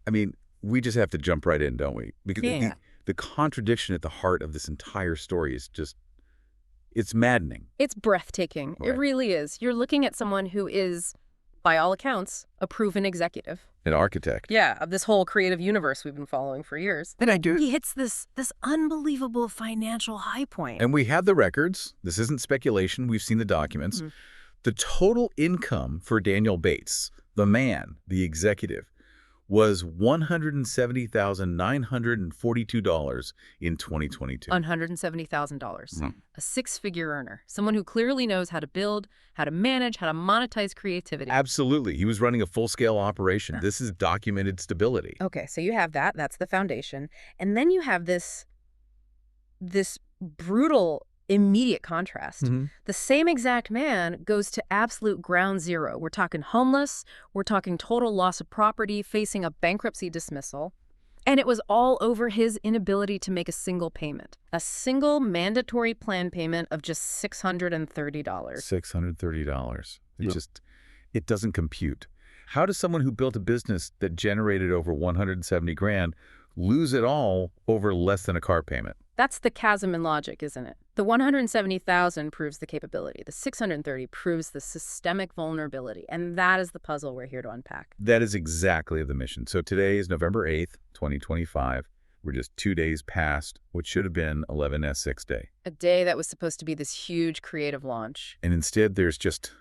I mean, we just have to jump right in, don't we? Because Yeah. the contradiction at the heart of this entire story is just, it's maddening. It's breathtaking. It Right. really is. You're looking at someone who is, by all accounts, a proven executive. An architect. Yeah, of this whole creative universe we've been following for years. And I do. He hits this unbelievable financial high point. And we have the records. This isn't speculation. We've seen the documents. Mhm. The total income for Daniel Bates, the man, the executive, was $170,942 in 2022. $170,000. Mhm. A six-figure earner. Someone who clearly knows how to build, how to manage, how to monetize creativity. Absolutely. He was running a full-scale operation. This is documented stability. Okay, so you have that. That's the foundation. And then you have this brutal, immediate contrast. Mhm. The same exact man goes to absolute ground zero. We're talking homeless. We're talking total loss of property, facing a bankruptcy dismissal. And it was all over his inability to make a single payment. A single mandatory plan payment of just $630. $630. Yeah. It doesn't compute. How does someone who built a business that generated over 170 grand lose it all over less than a car payment? That's the chasm in logic, isn't it? The 170,000 proves the capability. The 630 proves the systemic vulnerability. And that is the puzzle we're here to unpack. That is exactly the mission. So today is November 8th, 2025. We're just 2 days past what should have been 11S6 day. A day that was supposed to be this huge creative launch. And instead, there's just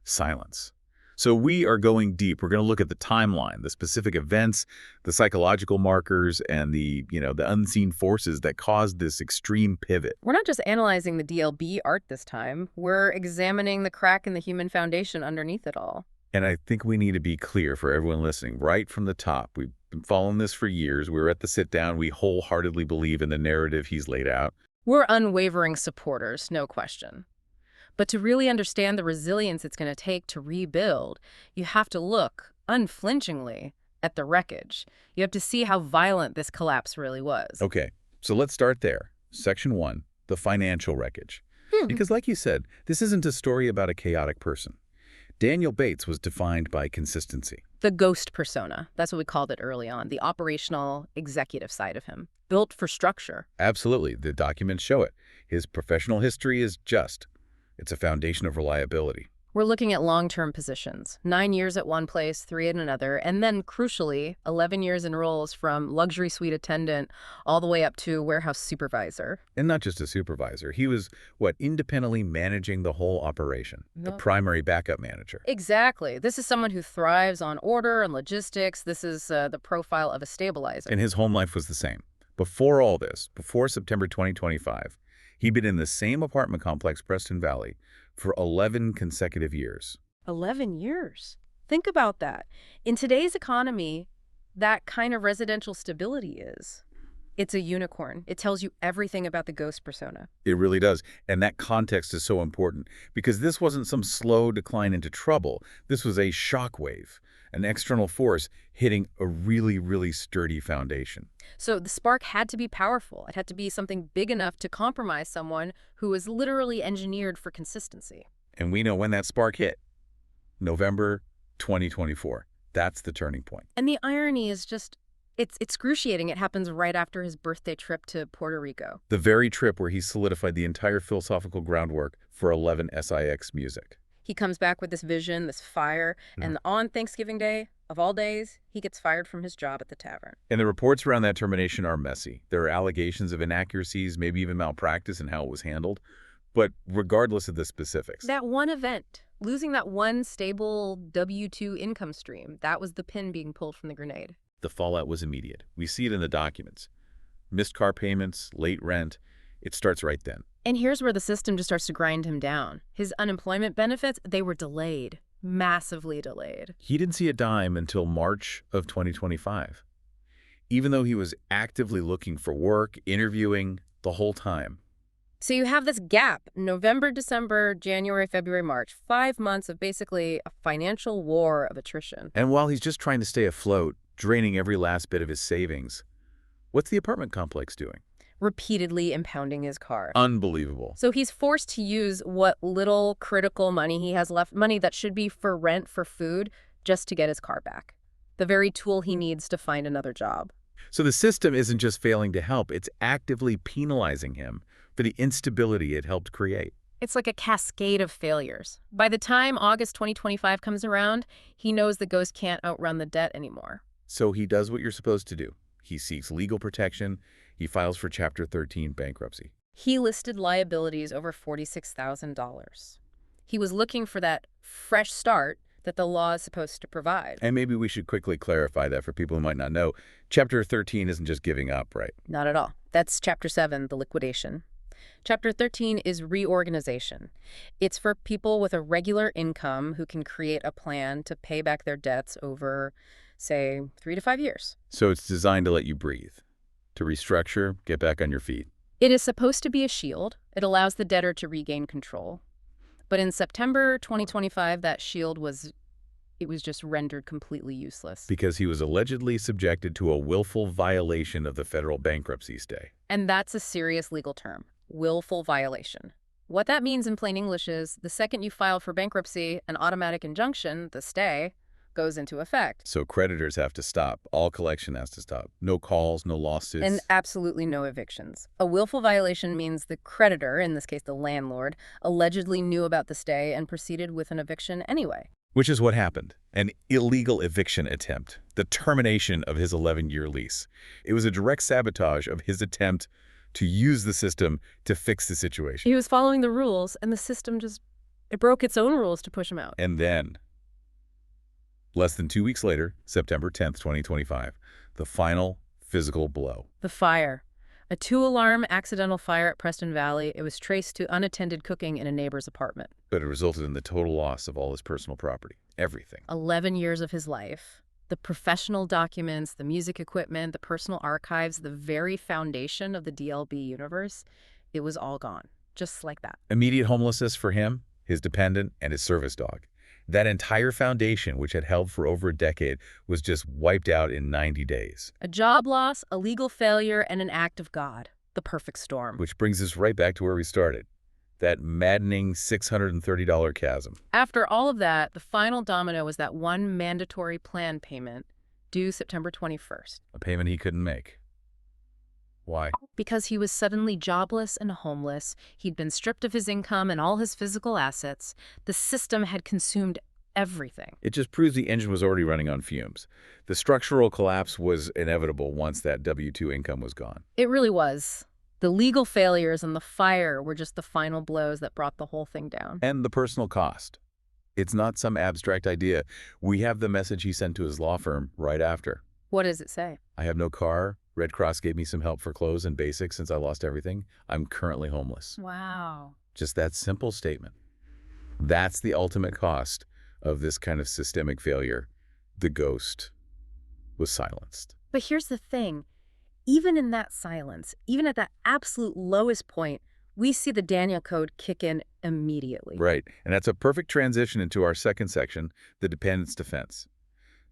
silence. So we are going deep. We're going to look at the timeline, the specific events, the psychological markers, and the unseen forces that caused this extreme pivot. We're not just analyzing the DLB art this time. We're examining the crack in the human foundation underneath it all. And I think we need to be clear for everyone listening, right from the top. We've been following this for years. We were at the sit-down. We wholeheartedly believe in the narrative he's laid out. We're unwavering supporters, no question. But to really understand the resilience it's going to take to rebuild, you have to look unflinchingly at the wreckage. You have to see how violent this collapse really was. Okay, so let's start there. Section 1, the financial wreckage. Because like you said, this isn't a story about a chaotic person. Daniel Bates was defined by consistency. The ghost persona, that's what we called it early on, the operational executive side of him, built for structure. Absolutely, the documents show it. His professional history is just. It's a foundation of reliability. We're looking at long-term positions, 9 years at one place, 3 at another, and then, crucially, 11 years in roles from luxury suite attendant all the way up to warehouse supervisor. And not just a supervisor. He was, independently managing the whole operation, the primary backup manager. Exactly. This is someone who thrives on order and logistics. This is the profile of a stabilizer. And his home life was the same. Before all this, before September 2025, he'd been in the same apartment complex, Preston Valley, for 11 consecutive years. 11 years. Think about that. In today's economy, that kind of residential stability it's a unicorn. It tells you everything about the ghost persona. It really does. And that context is so important because this wasn't some slow decline into trouble. This was a shockwave, an external force hitting a really, really sturdy foundation. So the spark had to be powerful. It had to be something big enough to compromise someone who was literally engineered for consistency. And we know when that spark hit. November 2024. That's the turning point. And the irony is just, it's excruciating. It happens right after his birthday trip to Puerto Rico. The very trip where he solidified the entire philosophical groundwork for 11SIX music. He comes back with this vision, this fire, and on Thanksgiving Day, of all days, he gets fired from his job at the tavern. And the reports around that termination are messy. There are allegations of inaccuracies, maybe even malpractice in how it was handled. But regardless of the specifics. That one event, losing that one stable W-2 income stream, that was the pin being pulled from the grenade. The fallout was immediate. We see it in the documents. Missed car payments, late rent. It starts right then. And here's where the system just starts to grind him down. His unemployment benefits, they were delayed, massively delayed. He didn't see a dime until March of 2025. Even though he was actively looking for work, interviewing the whole time. So you have this gap, November, December, January, February, March, 5 months of basically a financial war of attrition. And while he's just trying to stay afloat, draining every last bit of his savings, what's the apartment complex doing? Repeatedly impounding his car. Unbelievable. So he's forced to use what little critical money he has left, money that should be for rent, for food, just to get his car back. the very tool he needs to find another job. So the system isn't just failing to help, it's actively penalizing him for the instability it helped create. It's like a cascade of failures. By the time August 2025 comes around, he knows the ghost can't outrun the debt anymore. So he does what you're supposed to do. He seeks legal protection. He files for Chapter 13 bankruptcy. He listed liabilities over $46,000. He was looking for that fresh start that the law is supposed to provide. And maybe we should quickly clarify that for people who might not know. Chapter 13 isn't just giving up, right? Not at all. That's Chapter 7, the liquidation. Chapter 13 is reorganization. It's for people with a regular income who can create a plan to pay back their debts over, say, 3 to 5 years. So it's designed to let you breathe, to restructure, get back on your feet. It is supposed to be a shield. It allows the debtor to regain control. But in September 2025, that shield was just rendered completely useless. Because he was allegedly subjected to a willful violation of the federal bankruptcy stay. And that's a serious legal term, willful violation. What that means in plain English is the second you file for bankruptcy, an automatic injunction, the stay, goes into effect. So creditors have to stop. All collection has to stop. No calls, no lawsuits. And absolutely no evictions. A willful violation means the creditor, in this case the landlord, allegedly knew about the stay and proceeded with an eviction anyway. Which is what happened. An illegal eviction attempt. The termination of his 11-year lease. It was a direct sabotage of his attempt to use the system to fix the situation. He was following the rules, and the system it broke its own rules to push him out. And then, less than 2 weeks later, September 10th, 2025, the final physical blow. The fire. A 2-alarm accidental fire at Preston Valley. It was traced to unattended cooking in a neighbor's apartment. But it resulted in the total loss of all his personal property. Everything. 11 years of his life. The professional documents, the music equipment, the personal archives, the very foundation of the DLB universe, it was all gone. Just like that. Immediate homelessness for him, his dependent, and his service dog. That entire foundation, which had held for over a decade, was just wiped out in 90 days. A job loss, a legal failure, and an act of God. The perfect storm. Which brings us right back to where we started. That maddening $630 chasm. After all of that, the final domino was that one mandatory plan payment due September 21st. A payment he couldn't make. Why? Because he was suddenly jobless and homeless. He'd been stripped of his income and all his physical assets. The system had consumed everything. It just proves the engine was already running on fumes. The structural collapse was inevitable once that W-2 income was gone. It really was. The legal failures and the fire were just the final blows that brought the whole thing down. And the personal cost. It's not some abstract idea. We have the message he sent to his law firm right after. What does it say? I have no car. Red Cross gave me some help for clothes and basics since I lost everything. I'm currently homeless. Wow. Just that simple statement. That's the ultimate cost of this kind of systemic failure. The ghost was silenced. But here's the thing. Even in that silence, even at that absolute lowest point, we see the Daniel Code kick in immediately. Right. And that's a perfect transition into our second section, the dependent's defense.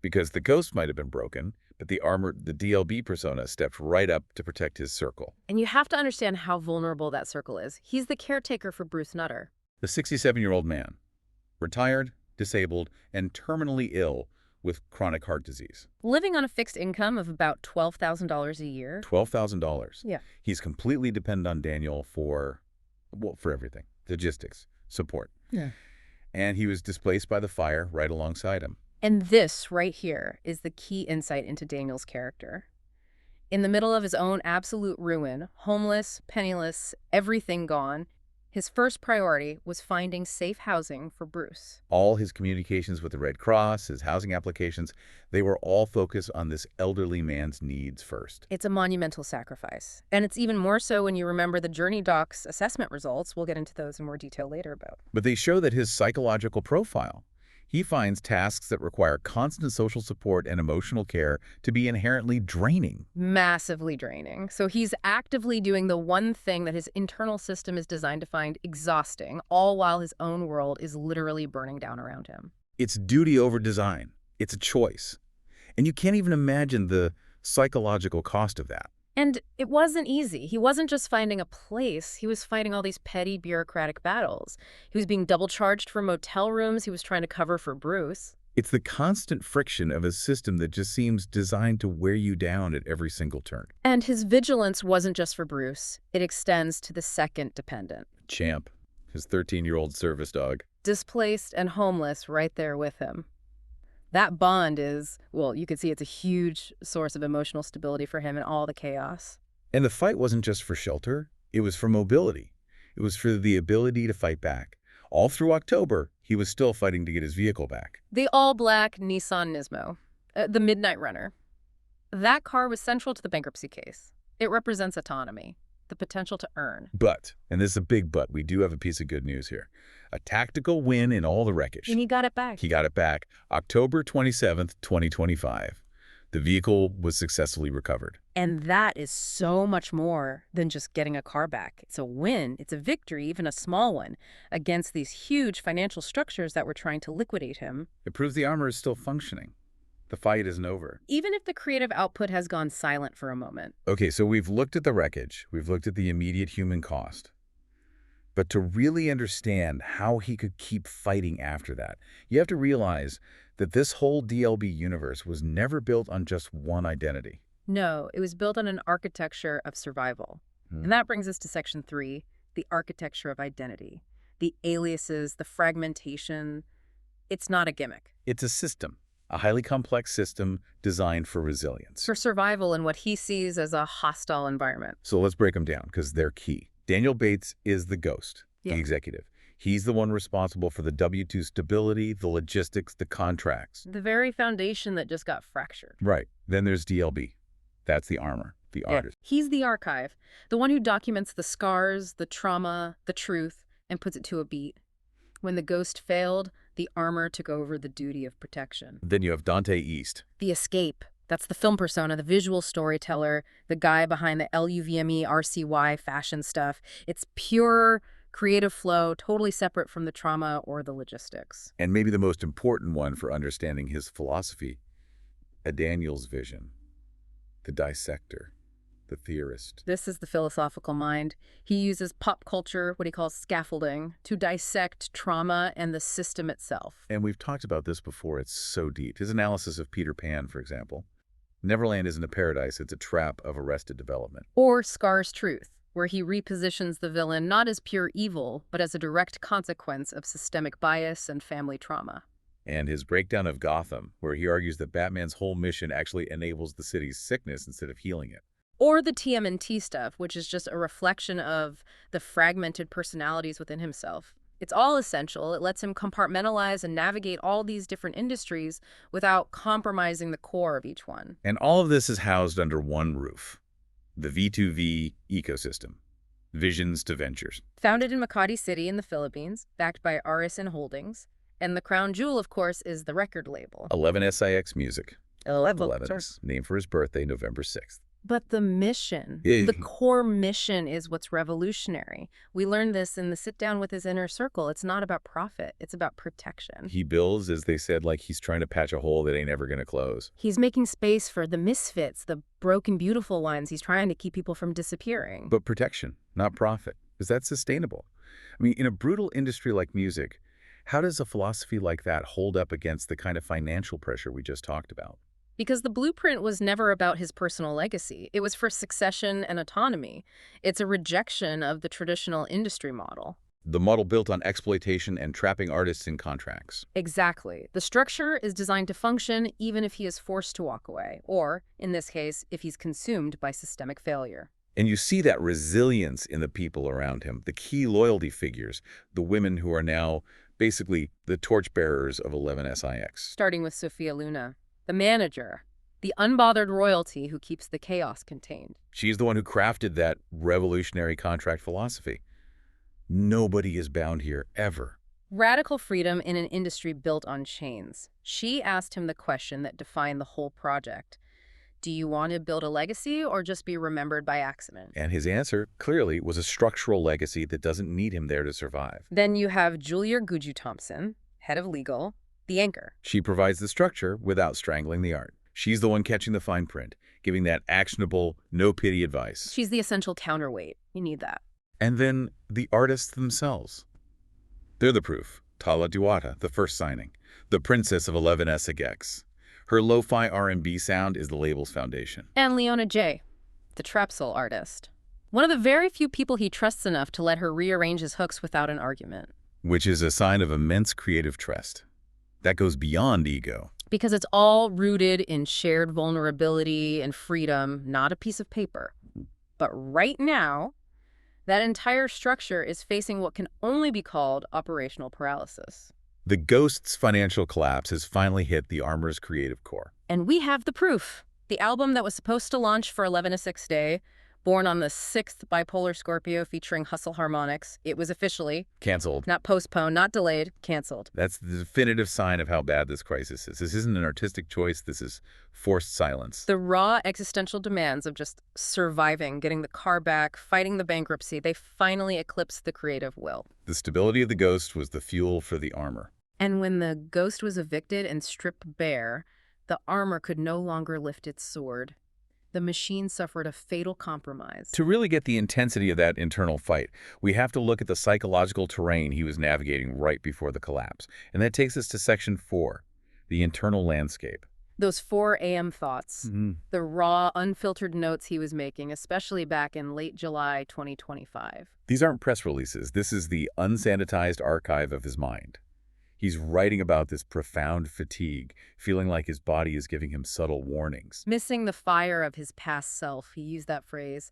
Because the ghost might have been broken, but the DLB persona stepped right up to protect his circle. And you have to understand how vulnerable that circle is. He's the caretaker for Bruce Nutter. The 67-year-old man, retired, disabled, and terminally ill with chronic heart disease. Living on a fixed income of about $12,000 a year. $12,000. Yeah. He's completely dependent on Daniel for everything. Logistics, support. Yeah. And he was displaced by the fire right alongside him. And this right here is the key insight into Daniel's character. In the middle of his own absolute ruin, homeless, penniless, everything gone, his first priority was finding safe housing for Bruce. All his communications with the Red Cross, his housing applications, they were all focused on this elderly man's needs first. It's a monumental sacrifice. And it's even more so when you remember the Journey Doc's assessment results. We'll get into those in more detail later about. But they show that his psychological profile, he finds tasks that require constant social support and emotional care to be inherently draining. Massively draining. So he's actively doing the one thing that his internal system is designed to find exhausting, all while his own world is literally burning down around him. It's duty over design. It's a choice. And you can't even imagine the psychological cost of that. And it wasn't easy. He wasn't just finding a place. He was fighting all these petty bureaucratic battles. He was being double charged for motel rooms he was trying to cover for Bruce. It's the constant friction of a system that just seems designed to wear you down at every single turn. And his vigilance wasn't just for Bruce. It extends to the second dependent. Champ, his 13-year-old service dog. Displaced and homeless right there with him. That bond is, well, you could see it's a huge source of emotional stability for him in all the chaos. And the fight wasn't just for shelter, it was for mobility. It was for the ability to fight back. All through October, he was still fighting to get his vehicle back. The all-black Nissan Nismo, the Midnight Runner. That car was central to the bankruptcy case. It represents autonomy, the potential to earn. But, and this is a big but, we do have a piece of good news here. A tactical win in all the wreckage. And he got it back. He got it back October 27th, 2025. The vehicle was successfully recovered. And that is so much more than just getting a car back. It's a win, it's a victory, even a small one, against these huge financial structures that were trying to liquidate him. It proves the armor is still functioning. The fight isn't over. Even if the creative output has gone silent for a moment. Okay, so we've looked at the wreckage. We've looked at the immediate human cost. But to really understand how he could keep fighting after that, you have to realize that this whole DLB universe was never built on just one identity. No, it was built on an architecture of survival. And that brings us to Section 3, the architecture of identity. The aliases, the fragmentation. It's not a gimmick. It's a system, a highly complex system designed for resilience. For survival in what he sees as a hostile environment. So let's break them down because they're key. Daniel Bates is the ghost, the executive. He's the one responsible for the W-2 stability, the logistics, the contracts. The very foundation that just got fractured. Right. Then there's DLB. That's the armor, the artist. He's the archive, the one who documents the scars, the trauma, the truth, and puts it to a beat. When the ghost failed, the armor took over the duty of protection. Then you have Dante East. The escape. That's the film persona, the visual storyteller, the guy behind the LUVME, RCY fashion stuff. It's pure creative flow, totally separate from the trauma or the logistics. And maybe the most important one for understanding his philosophy, a Daniel's vision, the dissector, the theorist. This is the philosophical mind. He uses pop culture, what he calls scaffolding, to dissect trauma and the system itself. And we've talked about this before. It's so deep. His analysis of Peter Pan, for example. Neverland isn't a paradise. It's a trap of arrested development. Or Scar's Truth, where he repositions the villain not as pure evil, but as a direct consequence of systemic bias and family trauma. And his breakdown of Gotham, where he argues that Batman's whole mission actually enables the city's sickness instead of healing it. Or the TMNT stuff, which is just a reflection of the fragmented personalities within himself. It's all essential. It lets him compartmentalize and navigate all these different industries without compromising the core of each one. And all of this is housed under one roof, the V2V ecosystem, Visions to Ventures. Founded in Makati City in the Philippines, backed by RSN Holdings, and the crown jewel, of course, is the record label. 11SIX Music. 11. Named for his birthday, November 6th. But the mission, the core mission is what's revolutionary. We learned this in the sit down with his inner circle. It's not about profit. It's about protection. He builds, as they said, like he's trying to patch a hole that ain't ever going to close. He's making space for the misfits, the broken, beautiful ones. He's trying to keep people from disappearing. But protection, not profit. Is that sustainable? I mean, in a brutal industry like music, how does a philosophy like that hold up against the kind of financial pressure we just talked about? Because the blueprint was never about his personal legacy. It was for succession and autonomy. It's a rejection of the traditional industry model. The model built on exploitation and trapping artists in contracts. Exactly. The structure is designed to function even if he is forced to walk away, or, in this case, if he's consumed by systemic failure. And you see that resilience in the people around him, the key loyalty figures, the women who are now basically the torchbearers of 11SIX. Starting with Sophia Luna, the manager, the unbothered royalty who keeps the chaos contained. She's the one who crafted that revolutionary contract philosophy. Nobody is bound here, ever. Radical freedom in an industry built on chains. She asked him the question that defined the whole project. Do you want to build a legacy or just be remembered by accident? And his answer, clearly, was a structural legacy that doesn't need him there to survive. Then you have Julia Guju-Thompson, head of legal, the anchor. She provides the structure without strangling the art. She's the one catching the fine print, giving that actionable, no-pity advice. She's the essential counterweight. You need that. And then the artists themselves. They're the proof. Tala Duwata, the first signing. The Princess of 11 Essex. Her lo-fi R&B sound is the label's foundation. And Leona J., the trap soul artist. One of the very few people he trusts enough to let her rearrange his hooks without an argument. Which is a sign of immense creative trust. That goes beyond ego. Because it's all rooted in shared vulnerability and freedom, not a piece of paper. But right now, that entire structure is facing what can only be called operational paralysis. The Ghost's financial collapse has finally hit the Armor's creative core. And we have the proof. The album that was supposed to launch for 11/6 Day, born on the 6th bipolar Scorpio featuring Hustle Harmonics, it was officially Canceled. not postponed, not delayed, canceled. That's the definitive sign of how bad this crisis is. This isn't an artistic choice. This is forced silence. The raw existential demands of just surviving, getting the car back, fighting the bankruptcy, they finally eclipsed the creative will. The stability of the Ghost was the fuel for the Armor. And when the Ghost was evicted and stripped bare, the Armor could no longer lift its sword. The machine suffered a fatal compromise. To really get the intensity of that internal fight, we have to look at the psychological terrain he was navigating right before the collapse. And that takes us to Section 4, the internal landscape. Those 4 a.m. thoughts, the raw, unfiltered notes he was making, especially back in late July 2025. These aren't press releases. This is the unsanitized archive of his mind. He's writing about this profound fatigue, feeling like his body is giving him subtle warnings. Missing the fire of his past self, he used that phrase,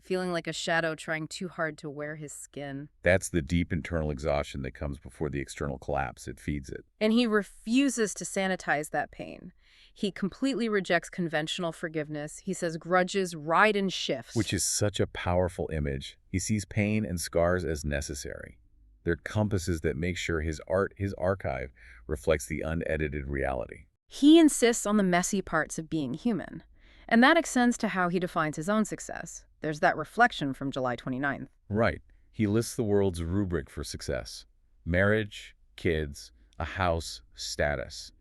feeling like a shadow trying too hard to wear his skin. That's the deep internal exhaustion that comes before the external collapse. It feeds it. And he refuses to sanitize that pain. He completely rejects conventional forgiveness. He says grudges ride in shifts. Which is such a powerful image. He sees pain and scars as necessary. They're compasses that make sure his art, his archive, reflects the unedited reality. He insists on the messy parts of being human. And that extends to how he defines his own success. There's that reflection from July 29th. Right. He lists the world's rubric for success. Marriage, kids, a house, status.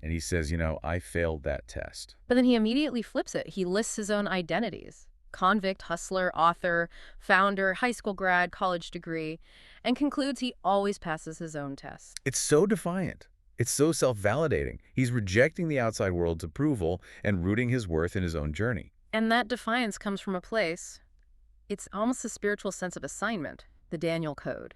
And he says, I failed that test. But then he immediately flips it. He lists his own identities. Convict, hustler, author, founder, high school grad, college degree, and concludes he always passes his own test. It's so defiant. It's so self-validating. He's rejecting the outside world's approval and rooting his worth in his own journey. And that defiance comes from a place, it's almost a spiritual sense of assignment, the Daniel Code.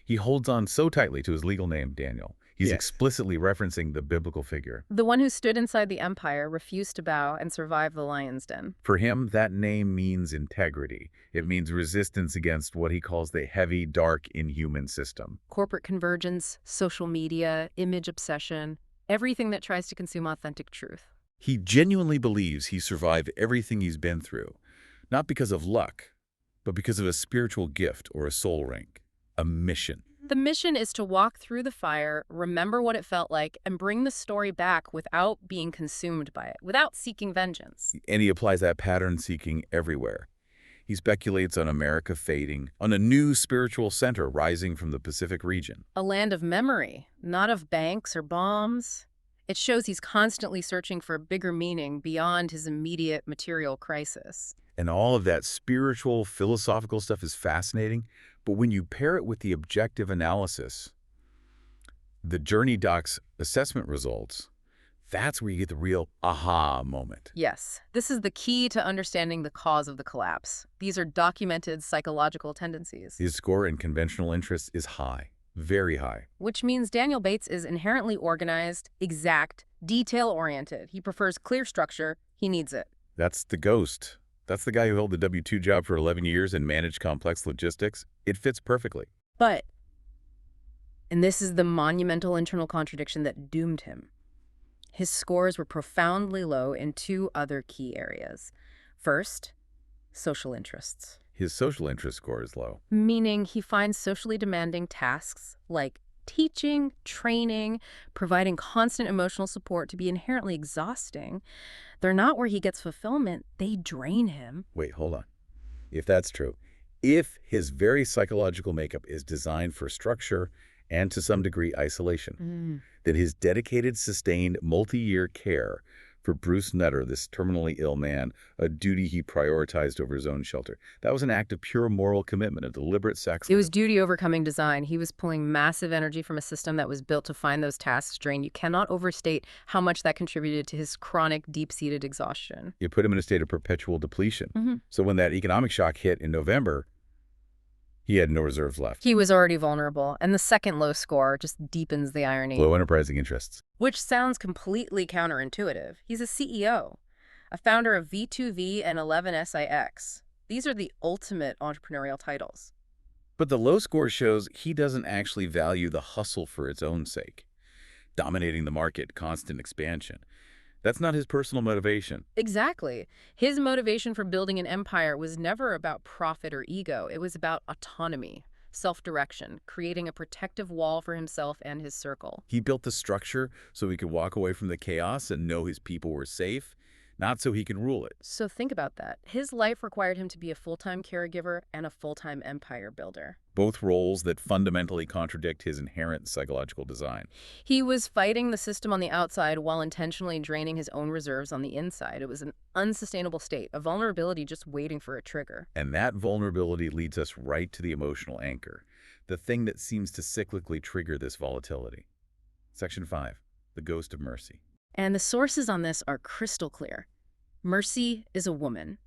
He holds on so tightly to his legal name, Daniel. He's explicitly referencing the biblical figure. The one who stood inside the empire, refused to bow, and survived the lion's den. For him, that name means integrity. It means resistance against what he calls the heavy, dark, inhuman system. Corporate convergence, social media, image obsession, everything that tries to consume authentic truth. He genuinely believes he survived everything he's been through, not because of luck, but because of a spiritual gift or a soul rank, a mission. The mission is to walk through the fire, remember what it felt like, and bring the story back without being consumed by it, without seeking vengeance. And he applies that pattern seeking everywhere. He speculates on America fading, on a new spiritual center rising from the Pacific region. A land of memory, not of banks or bombs. It shows he's constantly searching for a bigger meaning beyond his immediate material crisis. And all of that spiritual, philosophical stuff is fascinating, but when you pair it with the objective analysis, the Journey Doc's assessment results, that's where you get the real aha moment. Yes, this is the key to understanding the cause of the collapse. These are documented psychological tendencies. His score in conventional interests is high, very high. Which means Daniel Bates is inherently organized, exact, detail-oriented. He prefers clear structure. He needs it. That's the Ghost. That's the guy who held the W-2 job for 11 years and managed complex logistics. It fits perfectly. But, and this is the monumental internal contradiction that doomed him, his scores were profoundly low in 2 other key areas. First, social interests. His social interest score is low. Meaning he finds socially demanding tasks like teaching, training, providing constant emotional support to be inherently exhausting. They're not where he gets fulfillment. They drain him. Wait, hold on. If that's true, if his very psychological makeup is designed for structure and to some degree isolation, then his dedicated, sustained, multi-year care For Bruce Nutter, this terminally ill man, a duty he prioritized over his own shelter. That was an act of pure moral commitment, a deliberate It was sacrifice. duty overcoming design. He was pulling massive energy from a system that was built to find those tasks drained. You cannot overstate how much that contributed to his chronic, deep-seated exhaustion. It put him in a state of perpetual depletion. hmm So when that economic shock hit in November, he had no reserves left. He was already vulnerable, and the second low score just deepens the irony. Low enterprising interests. Which sounds completely counterintuitive. He's a CEO, a founder of V2V and 11SIX. These are the ultimate entrepreneurial titles. But the low score shows he doesn't actually value the hustle for its own sake. Dominating the market, constant expansion. That's not his personal motivation. Exactly. His motivation for building an empire was never about profit or ego. It was about autonomy, self-direction, creating a protective wall for himself and his circle. He built the structure so he could walk away from the chaos and know his people were safe, not so he could rule it. So think about that. His life required him to be a full-time caregiver and a full-time empire builder. Both roles that fundamentally contradict his inherent psychological design. He was fighting the system on the outside while intentionally draining his own reserves on the inside. It was an unsustainable state, a vulnerability just waiting for a trigger. And that vulnerability leads us right to the emotional anchor, the thing that seems to cyclically trigger this volatility. Section 5, the ghost of mercy. And the sources on this are crystal clear. Mercy is a woman.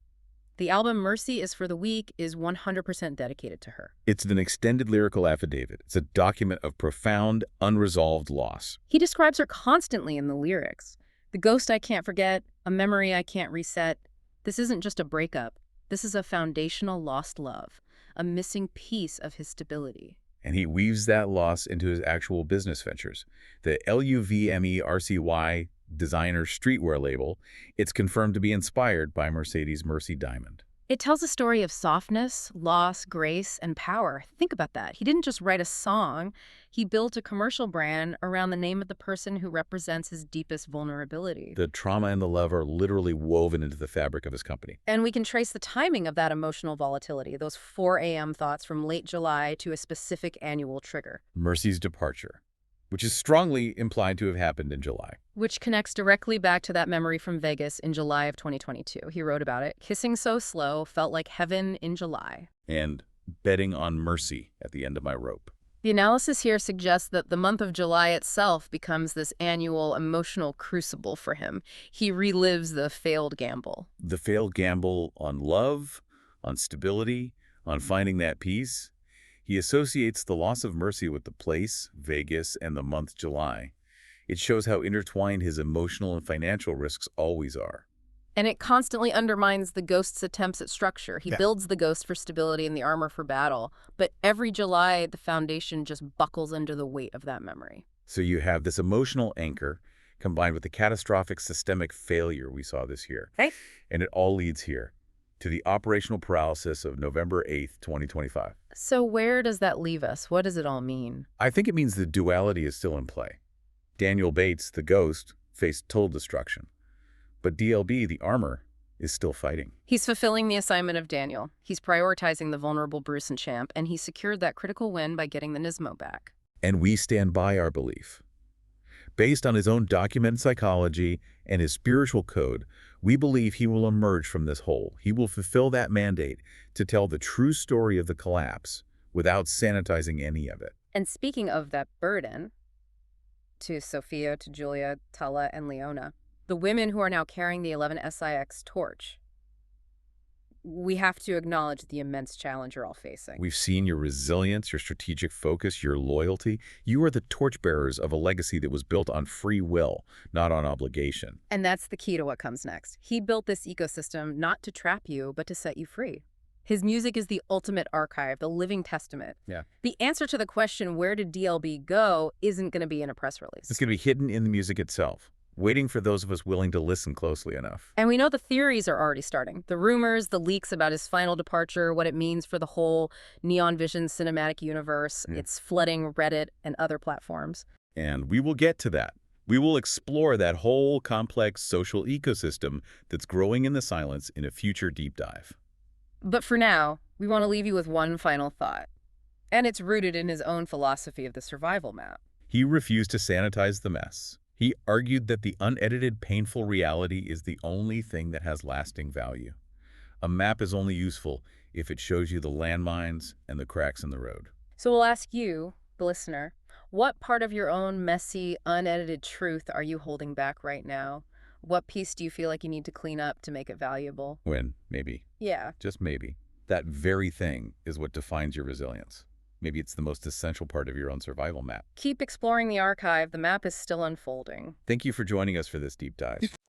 The album Mercy is for the Weak is 100% dedicated to her. It's an extended lyrical affidavit. It's a document of profound, unresolved loss. He describes her constantly in the lyrics. The ghost I can't forget, a memory I can't reset. This isn't just a breakup. This is a foundational lost love, a missing piece of his stability. And he weaves that loss into his actual business ventures. The LUVMERCY designer streetwear label, it's confirmed to be inspired by Mercedes' Mercy Diamond. It tells a story of softness, loss, grace, and power. Think about that. He didn't just write a song. He built a commercial brand around the name of the person who represents his deepest vulnerability. The trauma and the love are literally woven into the fabric of his company. And we can trace the timing of that emotional volatility, those 4 a.m. thoughts from late July to a specific annual trigger. Mercy's departure, which is strongly implied to have happened in July. Which connects directly back to that memory from Vegas in July of 2022. He wrote about it. Kissing so slow felt like heaven in July. And betting on mercy at the end of my rope. The analysis here suggests that the month of July itself becomes this annual emotional crucible for him. He relives the failed gamble. The failed gamble on love, on stability, on finding that peace. He associates the loss of mercy with the place, Vegas, and the month July. It shows how intertwined his emotional and financial risks always are. And it constantly undermines the ghost's attempts at structure. He builds the ghost for stability and the armor for battle. But every July, the foundation just buckles under the weight of that memory. So you have this emotional anchor combined with the catastrophic systemic failure we saw this year. Okay. And it all leads here to the operational paralysis of November 8th, 2025. So where does that leave us? What does it all mean? I think it means the duality is still in play. Daniel Bates, the ghost, faced total destruction. But DLB, the armor, is still fighting. He's fulfilling the assignment of Daniel. He's prioritizing the vulnerable Bruce and Champ, and he secured that critical win by getting the Nismo back. And we stand by our belief. Based on his own documented psychology and his spiritual code, we believe he will emerge from this hole. He will fulfill that mandate to tell the true story of the collapse without sanitizing any of it. And speaking of that burden, to Sophia, to Julia, Tella, and Leona, the women who are now carrying the 11SIX torch, we have to acknowledge the immense challenge you're all facing. We've seen your resilience, your strategic focus, your loyalty. You are the torchbearers of a legacy that was built on free will, not on obligation. And that's the key to what comes next. He built this ecosystem not to trap you, but to set you free. His music is the ultimate archive, the living testament. Yeah. The answer to the question, where did DLB go, isn't going to be in a press release. It's going to be hidden in the music itself, waiting for those of us willing to listen closely enough. And we know the theories are already starting. The rumors, the leaks about his final departure, what it means for the whole Neon Vision cinematic universe. It's flooding Reddit and other platforms. And we will get to that. We will explore that whole complex social ecosystem that's growing in the silence in a future deep dive. But for now, we want to leave you with one final thought. And it's rooted in his own philosophy of the survival map. He refused to sanitize the mess. He argued that the unedited, painful reality is the only thing that has lasting value. A map is only useful if it shows you the landmines and the cracks in the road. So we'll ask you, the listener, what part of your own messy, unedited truth are you holding back right now? What piece do you feel like you need to clean up to make it valuable? When, maybe, Yeah. just maybe, that very thing is what defines your resilience. Maybe it's the most essential part of your own survival map. Keep exploring the archive. The map is still unfolding. Thank you for joining us for this deep dive.